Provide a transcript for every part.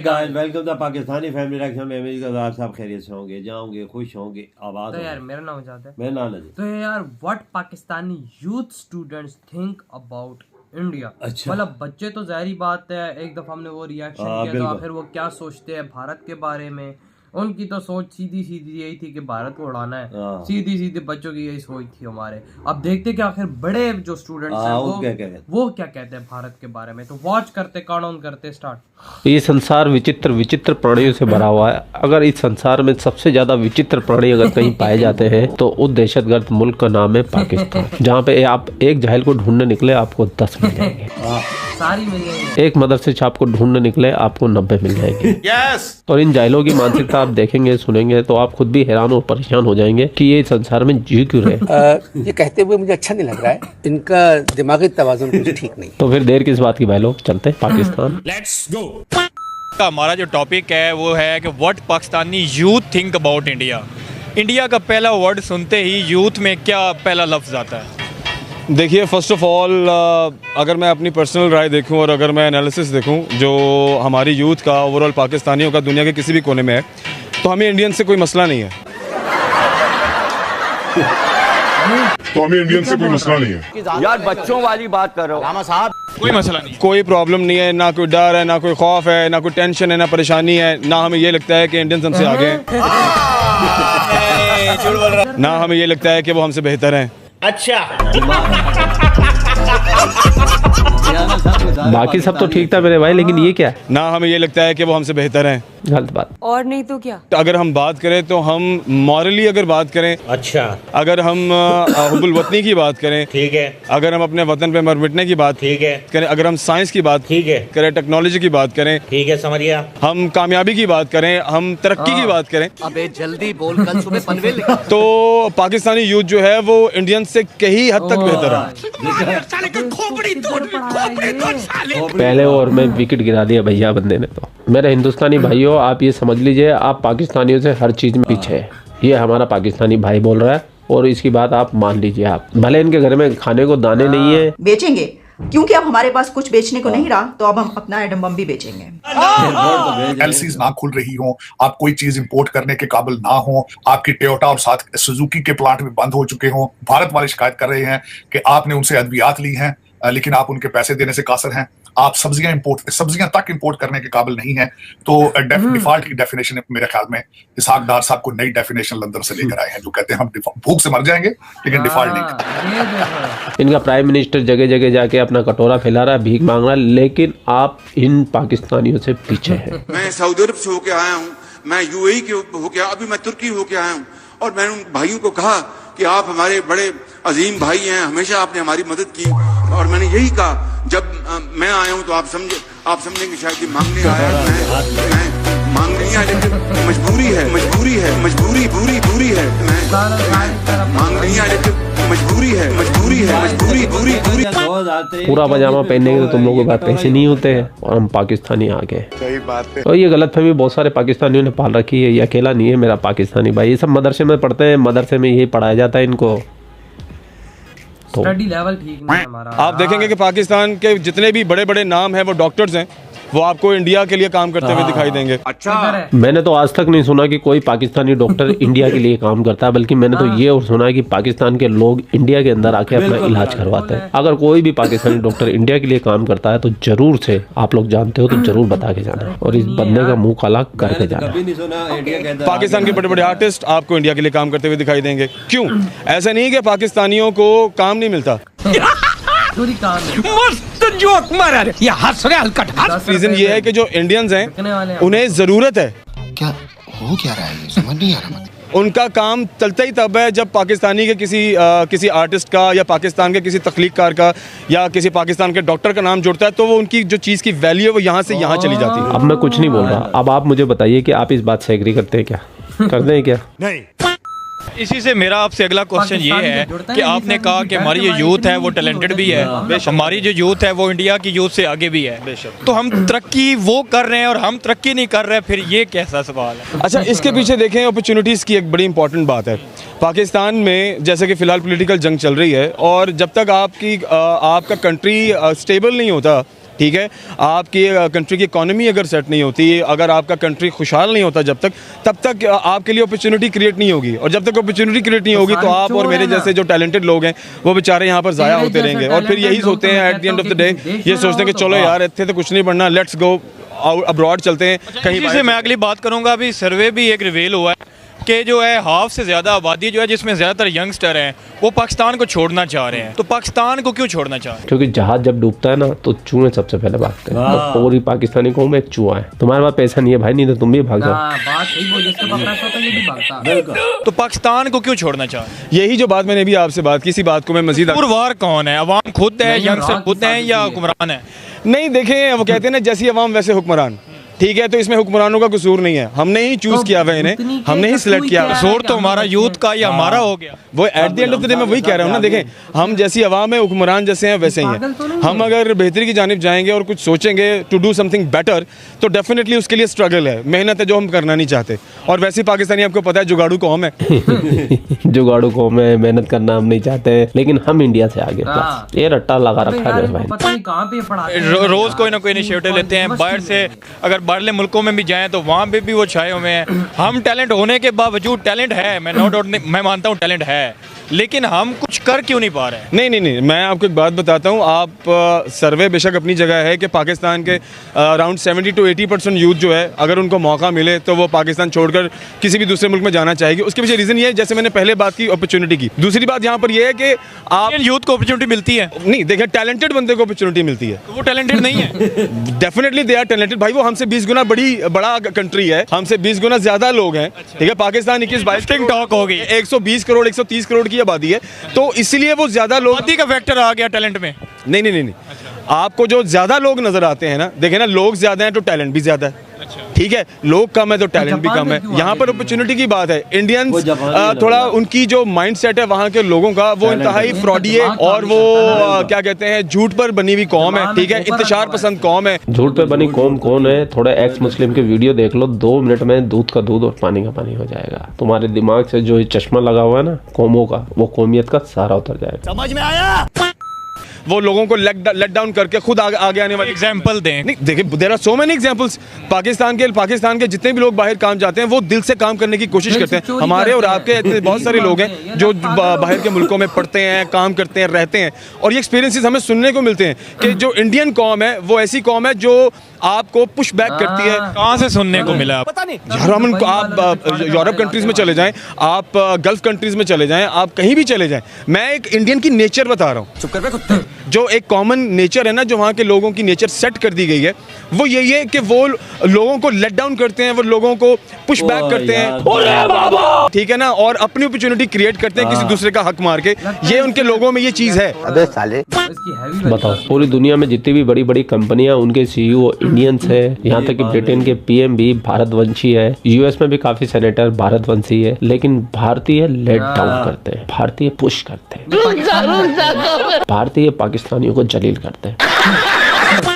Guys welcome to Pakistani family reaction में उम्मीद करता आप सब खैरियत से होंगे, जाओगे खुश होंगे, आबाद तो यार मेरा नाम जाता है, मेरा नाम नजीर। तो यार what Pakistani youth students think about India. अच्छा। मतलब बच्चे तो जाहिर बात है, एक दफा हमने वो रिएक्शन किया था, फिर वो क्या सोचते हैं भारत के बारे में। उनकी तो सोच सीधी सीधी यही थी कि भारत को उड़ाना है, सीधी सीधी बच्चों की यही सोच थी हमारे। अब देखते कि आखिर बड़े जो स्टूडेंट्स हैं वो क्या कहते हैं भारत के बारे में। तो वॉच करते, काउंट ऑन करते, स्टार्ट। ये संसार विचित्र विचित्र प्राणियों से भरा हुआ है। अगर इस संसार में सबसे ज्यादा विचित्र प्राणी अगर कहीं पाए जाते हैं तो उस दहशतगर्द मुल्क का नाम है पाकिस्तान, जहाँ पे आप एक जाहिल को ढूंढने निकले आपको 10 मिल जाएंगे, सारी मिल जाएंगे। एक मदरसे छाप को ढूंढने निकले आपको 90 मिल जाएंगे। yes! और इन जाहिलों की मानसिकता आप देखेंगे सुनेंगे तो आप खुद भी हैरान और परेशान हो जाएंगे कि ये संसार में जी क्यों रहे। ये कहते हुए मुझे अच्छा नहीं लग रहा है, इनका दिमागी तवाज़ुन कुछ ठीक नहीं। तो फिर देर किस बात की भाई लोग, चलते पाकिस्तान। Let's go. हमारा जो टॉपिक है वो है कि what Pakistani youth think about India. India का पहला वर्ड सुनते ही यूथ में क्या पहला लफ्ज आता है? देखिए, फ़र्स्ट ऑफ़ ऑल अगर मैं अपनी पर्सनल राय देखूं और अगर मैं एनालिसिस देखूं जो हमारी यूथ का, ओवरऑल पाकिस्तानियों का दुनिया के किसी भी कोने में है, तो हमें इंडियन से कोई मसला नहीं है। यार बच्चों वाली बात कर रहे हो रामा साहब, कोई मसला नहीं, कोई प्रॉब्लम नहीं है, ना कोई डर है, ना कोई खौफ है, ना कोई टेंशन है, ना परेशानी है, ना हमें ये लगता है कि इंडियंस हमसे आगे हैं, ना हमें ये लगता है कि वो हमसे बेहतर हैं। बाकी सब तो ठीक था मेरे भाई, लेकिन ये क्या है? ना हमें ये लगता है कि वो हमसे बेहतर हैं। गलत बात। और नहीं तो क्या। अगर हम बात करें तो हम मॉरली अगर बात करें, अच्छा, अगर हम हुब्बुल वतनी की बात करें, ठीक है, अगर हम अपने वतन पे मर मिटने की बात ठीक है करें, अगर हम साइंस की बात ठीक है करें, टेक्नोलॉजी की बात करें, ठीक है, समझ गया, हम कामयाबी की बात करें, हम तरक्की की बात करें, अबे जल्दी बोल, कल सुबह पनवेल तो पाकिस्तानी यूथ जो है वो इंडियन से कई हद तक बेहतर है। पहले ओवर में विकेट गिरा दिया भैया बंदे ने। तो मेरे हिंदुस्तानी भाइयों, आप ये समझ लीजिए आप पाकिस्तानियों से हर चीज में पीछे है। ये हमारा पाकिस्तानी भाई बोल रहा है और इसकी बात आप मान लीजिए। आप भले इनके घर में खाने को दाने नहीं है, बेचेंगे क्योंकि अब हमारे पास कुछ बेचने को नहीं रहा, तो अब हम अपना एटम बम भी बेचेंगे। एलसीज ना खुल रही हो, आप कोई चीज इंपोर्ट करने के काबिल ना हो, आपकी टोयोटा और साथ सुजुकी के प्लांट भी बंद हो चुके हो, भारत वाले शिकायत कर रहे हैं कि आपने उनसे अद्वियात ली हैं लेकिन आप उनके पैसे देने से कासर हैं, आप सब्जियां तक इंपोर्ट करने के काबिल नहीं है, तो डिफॉल्ट की डेफिनेशन मेरे ख्याल में इसहाक डार साहब को नई डेफिनेशन लंदन से लेकर आए हैं, जो कहते हैं हम भूख से मर जाएंगे लेकिन डिफॉल्ट नहीं। इनका प्राइम मिनिस्टर जगह जगह जाके अपना कटोरा फैला रहा है, भीख मांग रहा है, लेकिन आप इन पाकिस्तानियों से पीछे हैं। मैं सऊदी अरब से होके आया हूँ, मैं यूएई के होके, अभी मैं तुर्की होके आया हूँ, और मैंने उन भाइयों को कहा कि आप हमारे बड़े अजीम भाई हैं, हमेशा आपने हमारी मदद की, और मैंने यही कहा जब मैं आया हूं तो आप समझेंगे शायद ये मांगने आया, मैं मांग नहीं आया, लेकिन मजबूरी है, मजबूरी पूरी है, मैं मांग नहीं आया, लेकिन मजबूरी है, पूरी। पूरा पजामा पहनने के तो तुम लोगों के पास पैसे नहीं होते हैं और हम पाकिस्तानी आ गए। सही बात है। और ये गलतफहमी बहुत सारे पाकिस्तानियों ने पाल रखी है, ये अकेला नहीं है मेरा पाकिस्तानी भाई। ये सब मदरसे में पढ़ते हैं, मदरसे में यही पढ़ाया जाता है इनको। तो स्टडी लेवल ठीक नहीं है हमारा। आप देखेंगे कि पाकिस्तान के जितने भी बड़े बड़े नाम हैं वो डॉक्टर्स हैं, वो आपको इंडिया के लिए काम करते हुए दिखाई देंगे। अच्छा, मैंने तो आज तक नहीं सुना कि कोई पाकिस्तानी डॉक्टर इंडिया के लिए काम करता है, बल्कि मैंने तो ये और सुना है कि पाकिस्तान के लोग इंडिया के अंदर आके अपना इलाज करवाते हैं। अगर कोई भी पाकिस्तानी डॉक्टर इंडिया के लिए काम करता है तो जरूर से, आप लोग जानते हो तो जरूर बता के जाना और इस बंदे का मुंह काला करके जाना। पाकिस्तान के बड़े बड़े आर्टिस्ट आपको इंडिया के लिए काम करते हुए दिखाई देंगे। क्यों? ऐसा नहीं कि पाकिस्तानियों को काम नहीं मिलता, मस्त जोक मारा रे, ये हंस रहे हलकट। रीजन ये है कि जो इंडियंस हैं उन्हें जरूरत है। क्या हो क्या रहा है, समझ नहीं आ रहा। उनका काम चलता ही तब है जब पाकिस्तानी के किसी आर्टिस्ट का या पाकिस्तान के किसी तख्लीककार का या किसी पाकिस्तान के डॉक्टर का नाम जुड़ता है, तो वो उनकी जो चीज़ की वैल्यू है वो यहाँ से यहाँ चली जाती है। अब मैं कुछ नहीं बोल रहा, अब आप मुझे बताइए कि आप इस बात से एग्री करते हैं क्या? करते हैं क्या? नहीं। इसी से मेरा आपसे अगला क्वेश्चन ये है कि आपने कहा कि हमारी जो यूथ है वो टैलेंटेड भी है, हमारी जो यूथ है वो इंडिया की यूथ से आगे भी है, तो हम तरक्की वो कर रहे हैं और हम तरक्की नहीं कर रहे, फिर ये कैसा सवाल है? अच्छा, इसके पीछे देखें अपॉर्चुनिटीज़ की एक बड़ी इंपॉर्टेंट बात है। पाकिस्तान में जैसे कि फ़िलहाल पॉलिटिकल जंग चल रही है, और जब तक आपका कंट्री स्टेबल नहीं होता ठीक है, आपकी कंट्री की इकोनॉमी अगर सेट नहीं होती, अगर आपका कंट्री खुशहाल नहीं होता जब तक, तब तक आपके लिए अपॉर्चुनिटी क्रिएट नहीं होगी, और जब तक अपॉर्चुनिटी क्रिएट नहीं होगी तो आप और मेरे जैसे जो टैलेंटेड लोग हैं वो बेचारे यहाँ पर ज़ाया होते रहेंगे, और फिर यही सोचते हैं at the end of the day, ये सोचते हैं कि चलो यार इतने तो कुछ नहीं बढ़ना, लेट्स गो अब्रॉड चलते हैं कहीं। इसी से मैं अगली बात करूंगा। अभी सर्वे भी एक रिवील हुआ है कि जो है हाफ से ज़्यादा आबादी जो है, जिसमें ज़्यादातर यंगस्टर हैं, वो पाकिस्तान को छोड़ना चाह रहे हैं। तो पाकिस्तान को क्यों छोड़ना चाह रहे हैं? क्योंकि जहाज जब डूबता है ना तो चूहे सबसे पहले भागते हैं, तो पूरी पाकिस्तानी कौम एक चूहा है। तुम्हारे पास पैसा नहीं है भाई, नहीं तो तुम भी भाग जाओ। बात सही बोली, इसके पास पैसा होता है ये भी भागता। तो पाकिस्तान को क्यों छोड़ना चाह रहे हैं? यही जो बात मैंने अभी आपसे बात की, इसी बात को मैं मजीद पुरवार कौन है? अवाम खुद है, यंगस्टर खुद है, या हुक्मरान है? नहीं, देखें वो कहते हैं ना जैसी अवाम वैसे हुक्मरान, ठीक है, तो इसमें हुक्मरानों का कसूर नहीं है, हमने ही चूज किया हुआ इन्हें, हमने ही सिलेक्ट किया। कसूर तो हमारा यूथ का या हमारा हो गया। वो at the end of the day मैं वही कह रहा हूँ ना, देखें हम जैसी अवाम है, हुक्मरान जैसे हैं वैसे ही हैं। हम अगर बेहतरी की जानिब जाएंगे और कुछ सोचेंगे टू डू समथिंग बेटर, तो डेफिनेटली उसके लिए स्ट्रगल है, मेहनत है जो हम करना नहीं चाहते। और वैसे पाकिस्तानी आपको पता है जुगाड़ू कौम है जुगाड़ू कौम है, मेहनत करना हम नहीं चाहते, लेकिन हम इंडिया से आगे बस ये रट्टा लगा रखा है भाई। रोज कोई ना कोई इनिशिएटिव लेते हैं बाहर से, अगर बाहरले मुल्कों में भी जाएं तो वहाँ पे भी वो छाए हुए हैं। हम टैलेंट होने के बावजूद, टैलेंट है, मैं नो डाउट मैं मानता हूँ टैलेंट है, लेकिन हम कुछ कर क्यों नहीं पा रहे हैं? नहीं, मैं आपको एक बात बताता हूँ। आप सर्वे बेशक अपनी जगह है कि पाकिस्तान के अराउंड 70 to 80% यूथ जो है, अगर उनको मौका मिले तो वो पाकिस्तान छोड़कर किसी भी दूसरे मुल्क में जाना चाहेगी। उसके पीछे रीज़न ये है, जैसे मैंने पहले बात की अपॉर्चुनिटी की, दूसरी बात यहाँ पर ये है कि आप यूथ को अपॉर्चुनिटी मिलती है। नहीं, देखिए टैलेंटेड बंदे को अपॉर्चुनिटी मिलती है, तो वो टैलेंटेड नहीं है। डेफिनेटली दे आर टैलेंटेड भाई, वो हमसे 20 गुना बड़ा कंट्री है, हमसे 20 गुना ज्यादा लोग हैं, ठीक है। पाकिस्तान 21-22 टॉक हो गई, 120 करोड़ 130 करोड़ की आबादी है, तो इसलिए वो ज्यादा लोग का फैक्टर आ गया टैलेंट में। नहीं, आपको जो ज्यादा लोग नजर आते हैं ना, देखे ना, लोग ज्यादा हैं तो टैलेंट भी ज्यादा है, ठीक है, लोग कम है तो टैलेंट भी कम है। यहाँ पर अपॉर्चुनिटी की बात है। इंडियंस थोड़ा उनकी जो माइंडसेट है वहाँ के लोगों का, वो इंतहाई फ्रॉडी है, और वो क्या कहते हैं, झूठ पर बनी हुई कौम है, ठीक है, इंतशार पसंद कौम है। झूठ पर बनी कौम कौन है? थोड़ा एक्स मुस्लिम के वीडियो देख लो, 2 मिनट में दूध का दूध और पानी का पानी हो जाएगा। तुम्हारे दिमाग से जो चश्मा लगा हुआ है ना कौमों का, वो कौमियत का सारा उतर जाएगा। समझ में आया? वो लोगों को लेट डाउन करके खुद आगे आने वाले एग्जांपल दें। नहीं, देखिए there are so many examples. Pakistan के जितने भी लोग बाहर काम जाते हैं वो दिल से काम करने की कोशिश करते हैं। हमारे और आपके इतने बहुत सारे लोग हैं जो बाहर के मुल्कों में पढ़ते हैं, काम करते हैं, रहते हैं, और ये एक्सपीरियंसेस हमें सुनने को मिलते हैं कि जो इंडियन कौम है वो ऐसी कौम है जो आपको पुश बैक करती है। कहाँ से सुनने को मिला? पता नहीं यार, आप यूरोप कंट्रीज में चले जाएं, आप गल्फ कंट्रीज में चले जाएं, आप कहीं भी चले जाएं, मैं एक इंडियन की नेचर बता रहा हूँ। चुप कर बे कुत्ते। जो एक कॉमन नेचर है ना, जो वहाँ के लोगों की नेचर सेट कर दी गई है, वो यही है कि वो लोगों को लेट डाउन करते हैं, वो लोगों को पुश बैक करते हैं, ठीक है ना, और अपनी अपॉर्चुनिटी क्रिएट करते हैं किसी दूसरे का हक मार के। ये उनके लोगों में ये चीज है। अबे साले, बताओ, पूरी दुनिया में जितनी भी बड़ी बड़ी कंपनियां, उनके सीईओ इंडियंस है, यहाँ तक कि ब्रिटेन के पीएम भी भारतवंशी है, यूएस में भी काफी सेनेटर भारतवंशी है, लेकिन भारतीय लेट डाउन करते हैं, भारतीय पुश करते हैं, भारतीय पाकिस्तानियों को जलील करते हैं।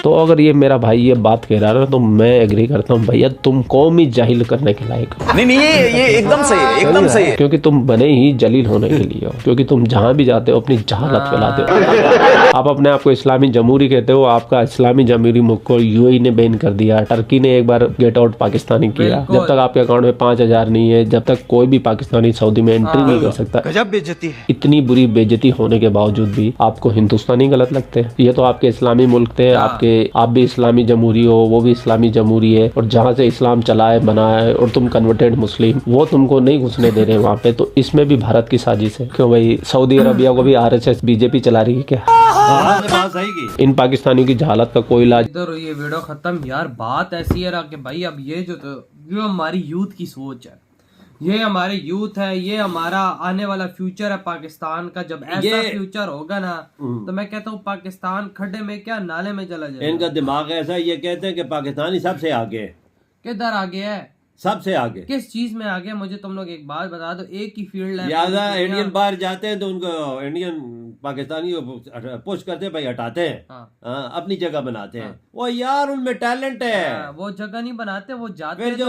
तो अगर ये मेरा भाई ये बात कह रहा है ना, तो मैं एग्री करता हूँ, भैया तुम कौम ही जाहिल करने के लायक हो। नहीं, ये एकदम सही है, एकदम सही है, क्योंकि तुम बने ही जलील होने के लिए हो, क्योंकि तुम जहाँ भी जाते हो अपनी जहालत फैलाते हो। आप अपने आप को इस्लामी जमहूरी कहते हो, आपका इस्लामी जमहूरी मुल्क को यूएई ने बैन कर दिया, टर्की ने एक बार गेट आउट पाकिस्तानी किया। जब तक आपके अकाउंट में 5,000 नहीं है, जब तक कोई भी पाकिस्तानी सऊदी में एंट्री नहीं कर सकता। गजब बेइज्जती है। इतनी बुरी बेइज्जती होने के बावजूद भी आपको हिंदुस्तानी गलत लगते हैं। ये तो आपके इस्लामी मुल्क थे, आप भी इस्लामी जमहूरी हो, वो भी इस्लामी जमहूरी है, और जहाँ से इस्लाम चला है, बना है, और तुम कन्वर्टेड मुस्लिम, वो तुमको नहीं घुसने दे रहे वहाँ पे। तो इसमें भी भारत की साजिश है। क्यों भाई, सऊदी अरबिया को भी आरएसएस बीजेपी चला रही है क्या? इन पाकिस्तानियों की जहालत का कोई इलाज। इधर ये वीडियो खत्म यार। बात ऐसी है कि भाई अब ये जो हमारी यूथ की सोच है, ये हमारे यूथ है, ये हमारा आने वाला फ्यूचर है पाकिस्तान का। जब ऐसा फ्यूचर होगा ना, तो मैं कहता हूँ पाकिस्तान खड्डे में क्या नाले में चला जाएगा। इनका दिमाग ऐसा, ये कहते हैं कि पाकिस्तानी सबसे आगे। किधर आगे है? सबसे आगे। किस चीज में आगे? मुझे तुम लोग एक बात बता दो। एक ही फील्ड है, ज्यादा इंडियन बाहर जाते हैं तो उनको इंडियन पाकिस्तानी पुश करते हैं भाई, हटाते हैं, हाँ। अपनी जगह बनाते हैं। वो यार उनमें टैलेंट है, वो जगह नहीं बनाते, वो जाते फिर जो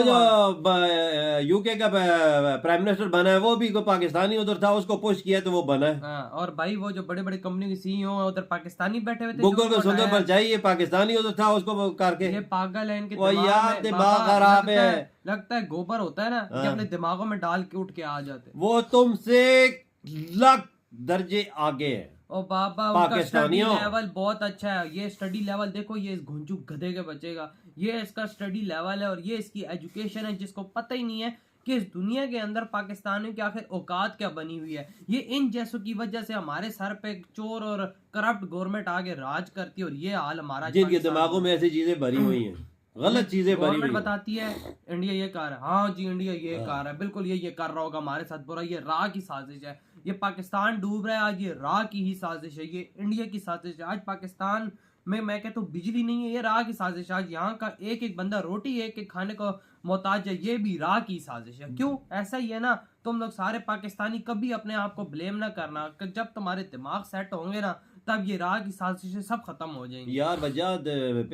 यूके का प्राइम मिनिस्टर बना है वो भी कोई पाकिस्तानी उधर था, उसको पुश किया तो वो बना है। और भाई वो जो बड़े बड़े कंपनी के सीईओ है उधर पाकिस्तानी बैठे हुए थे, गूगल को सुंदर पर चाहिए पाकिस्तानी उधर था, उसको करके। ये पागल है, इनके वो यार दिमाग खराब है, लगता है गोबर होता है ना कि अपने दिमागों में डाल के उठ के आ जाते। वो तुमसे लाख दर्जे आगे है। ओ बाबा, उनका स्टडी लेवल बहुत अच्छा है। ये स्टडी लेवल देखो, ये इस घुंचू गधे के बचेगा, ये इसका स्टडी लेवल है और ये इसकी एजुकेशन है, जिसको पता ही नहीं है कि इस दुनिया के अंदर पाकिस्तानियों की आखिर औकात क्या बनी हुई है। ये इन जैसों की वजह से हमारे सर पे चोर और करप्ट गवर्नमेंट आगे राज करती है और ये हाल हमारा, जिनके दिमागों में ऐसी चीजें भरी हुई हैं, गलत चीजें भरी हुई बताती है इंडिया ये कर रहा है, हाँ जी इंडिया ये कर रहा है, बिल्कुल ये कर रहा होगा हमारे साथ बुरा, ये राह की साजिश है, ये पाकिस्तान डूब रहा है आज, ये राह की ही साजिश है, ये इंडिया की साजिश है। आज पाकिस्तान में मैं कहता हूँ बिजली नहीं है, ये राह की साजिश है। आज यहाँ का एक एक बंदा रोटी एक एक खाने को मोहताज है, ये भी राह की साजिश है। क्यों? ऐसा ही है ना, तुम लोग सारे पाकिस्तानी कभी अपने आप को ब्लेम ना करना, जब तुम्हारे दिमाग सेट होंगे ना तब ये राह की साजिशें सब खत्म हो जाएंगी। यार वजाद,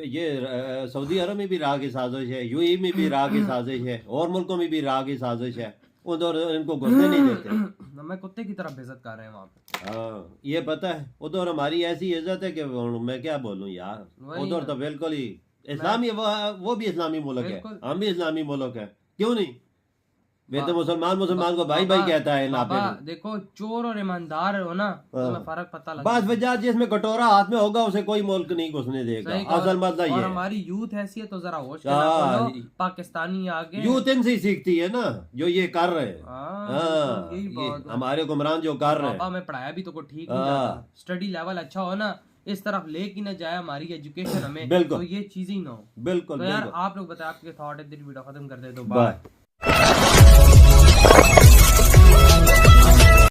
ये सऊदी अरब में भी राह की साजिश है, यूएई में भी राह की साजिश है, और मुल्कों में भी राह की साजिश है, उधर इनको घुसने नहीं देते। मैं कुत्ते की तरह बेइज्जत कर रहे हैं वहाँ पे। हाँ ये पता है, उधर हमारी ऐसी इज्जत है कि मैं क्या बोलूँ यार, उधर तो बिल्कुल ही इस्लामी, वो भी इस्लामी मुल्क है, हम भी इस्लामी मुल्क है, क्यों नहीं? वे तो मुसलमान को भाई भाई कहता है। बाबा देखो, चोर और ईमानदार हो ना तो फर्क पता लगता है। बस वजह जिसमें कटोरा हाथ में होगा उसे कोई मुल्क नहीं घुसने देगा, असल मसला ये है। हमारी यूथ ऐसी है तो जरा होश करो, पाकिस्तानी आगे, यूथ इनसे सीखती है ना जो ये कर रहे हैं, हमारे हुक्मरान जो कर रहे हैं। पापा मैं पढ़ाया भी तो को ठीक नहीं जाता, स्टडी लेवल अच्छा हो ना, इस तरफ लेके ना जाए हमारी एजुकेशन हमें, तो ये चीजें ही ना हो। बिल्कुल। तो यार आप लोग बताए आपके थॉट है, वीडियो खत्म कर दे दो, बाय।